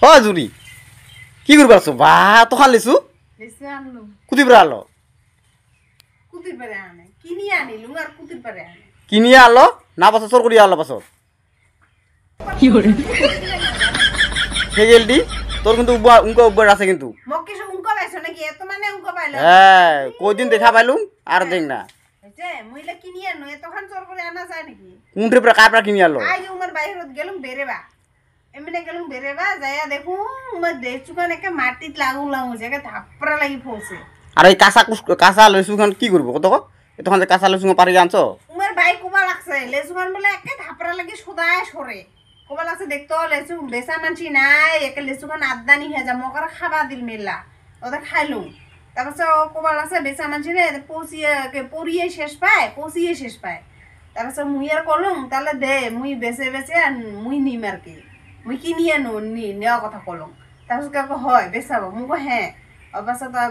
ও জুরি কি করবার আছো বা তখন লেছু লেসু আনলুম কুতি পরে আলো কুতির পারে আনে কিনি আনিলুম আর কুতির পারে আনে কিনিয়ে আলো না পাছত চোর করিয়া আলো পাছত কি করে সেগেলটি তোর কিন্তু উনকা উপর আছে কিন্তু মক্কে সে উনকা পাইছো নাকি এত মানে উনকা পাইলো হ্যাঁ কয়দিন দেখা পাইলুম আর দেখ না হইছে মুইলা কিনি আনো এতখান চোর করে আনা যায় নাকি কোনটি পরে কার পরে কিনি আলো আজ উমার বাইরত গেলুম বেরেবা এমনে গেলুম বেরেবা যাইয়া দেখু উমার দেচুকান একে মাটিত লাগু লাগু জায়গা ধাপড়া লাগি ফসে আর এই কাঁচা লেচু খান কি করবো কত তখন যে কাঁচা লেচু পারি আনছো উমার ভাই কোবা লাগছে লেচুকান বলে একে ধাপড়া লাগি সদায় সরে কোবা লাগছে দেখতো লেচু বেচা মানছি নাই একে লেচুকান আদানি হয়ে যা মকার খাবা দিল মেলা ওদের খাইলুম তারপর কোবা লাগছে বেচা মানছি রে পরিয়ে শেষ পায় তারপর মুই আর কলুম তাহলে দে মুই বেচে মুই নিম আর কি মুই কিনি আনো নেওয়া কথা কলম তারপর কাকু হয় বেচাবো মুখ হ্যাঁ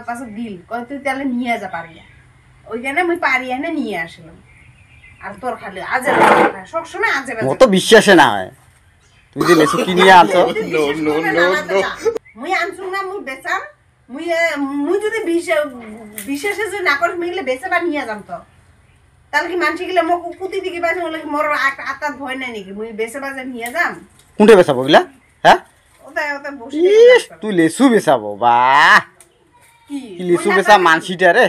পাছত দিল কয় তুই তাহলে নিয়ে যা পারিয়া ওইখানে মুই পারি এনে নিয়ে আসলাম আর তোর খালি আজে সবসময় আজে মো তো বিশ্বাসে না হয় তুই যে লেচু কিনিয়ে আনছো মুই আনছুম না মুই বেচাম মুই যদি বিশ্বাসে যদি না করিস মিলে বেচাবা নিয়ে যাম তো তাহলে কি মানসি গেলে মোক কুতি দিকে পাইছে বলে মোর আত্মার ভয় নাই নাকি মুই বেচাবা যে নিয়ে যাম কোনটা বেচাবো বুঝলা হ্যাঁ ওটা বসে তুই লেচু বেচাবো বা কি লেচু বেচা মানসিটা রে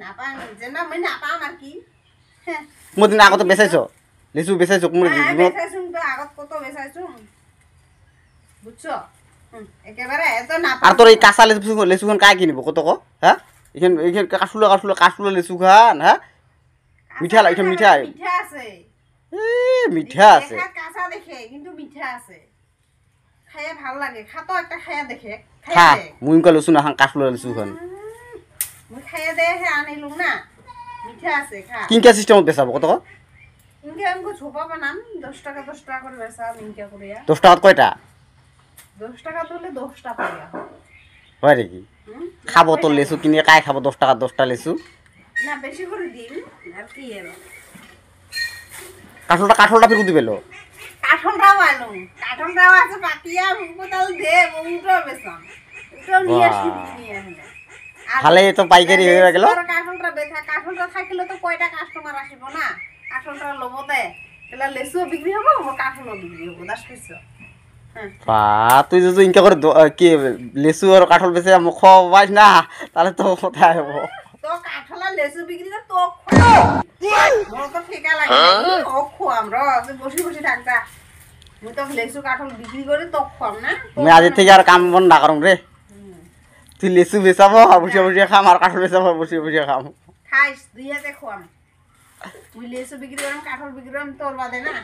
না পাম যে না মুই না পাম আর কি হ্যাঁ কোনদিন আগতে বেচাইছো লেচু বেচাইছো কোন বেচাইছুম তো আগত কত বেচাইছুম বুঝছো একেবারে এত না আর তোর এই কাঁচা লেচু খান কাই কিনিব কত হ্যাঁ এখান কাশুলা লেচু খান হ্যাঁ মিঠা এখানে মিঠা আছে মিঠা আছে কাঁচা দেখে কিন্তু মিঠা আছে খাইয়া ভাল লাগে খাতো একটা খাইয়া দেখে খা মুই কা লেচু না খান কাশুলা লেচু খান মুই খাইয়া দে হে আনিলুম না মিঠা আছে খা কিনকা সিস্টেমত বেচাবো কত ইনকে আমগো ছোপা বানাম 10 টাকা করে বেচা ইনকে করিয়া 10 টাকাত কয়টা 10 টাকা তুলে 10 টাকা পাইয়া হয় নাকি খাবো তো লেচু কিনে কাই খাবো 10 টাকা 10টা লেচু না বেশি করে দিন আর কি এর কাঠলটা ফেরত দিবেলো কাঠলটাও আনো কাঠলটাও আছে পাতিয়া মুকতাল দে মুটো বেচাম তো নিয়ে আসি নিয়ে আনলে ভালে তো পাইকারি হয়ে গেল কাঠলটা বেচা কাঠলটা থাকিলে তো কয়টা কাস্টমার আসিব না কাঠলটা লবতে তাহলে লেচু বিক্রি হবো কাঠলও বিক্রি হবো 10 পয়সা বা তুই যদি ইনকা করে কি লেচু আর কাঠল বেচে মুখ পাইস না তাহলে তো কোথায় হবো তো কাঠলা লেচু বিক্রি করে তো মোর তো ঠেকা লাগে ও খুয়াম র বসে বসে থাকতা মুই তো লেচু কাঠল বিক্রি করে তো খুয়াম না আমি আজ থেকে আর কাম বন না করম রে তুই লেচু বেচাবো আর বসে বসে খাম আর কাঠল বেচাবো বসে বসে খাম খাইস দুই হাতে খুয়াম মুই লেচু বিক্রি করম কাঠল বিক্রি করম তোর বাদে না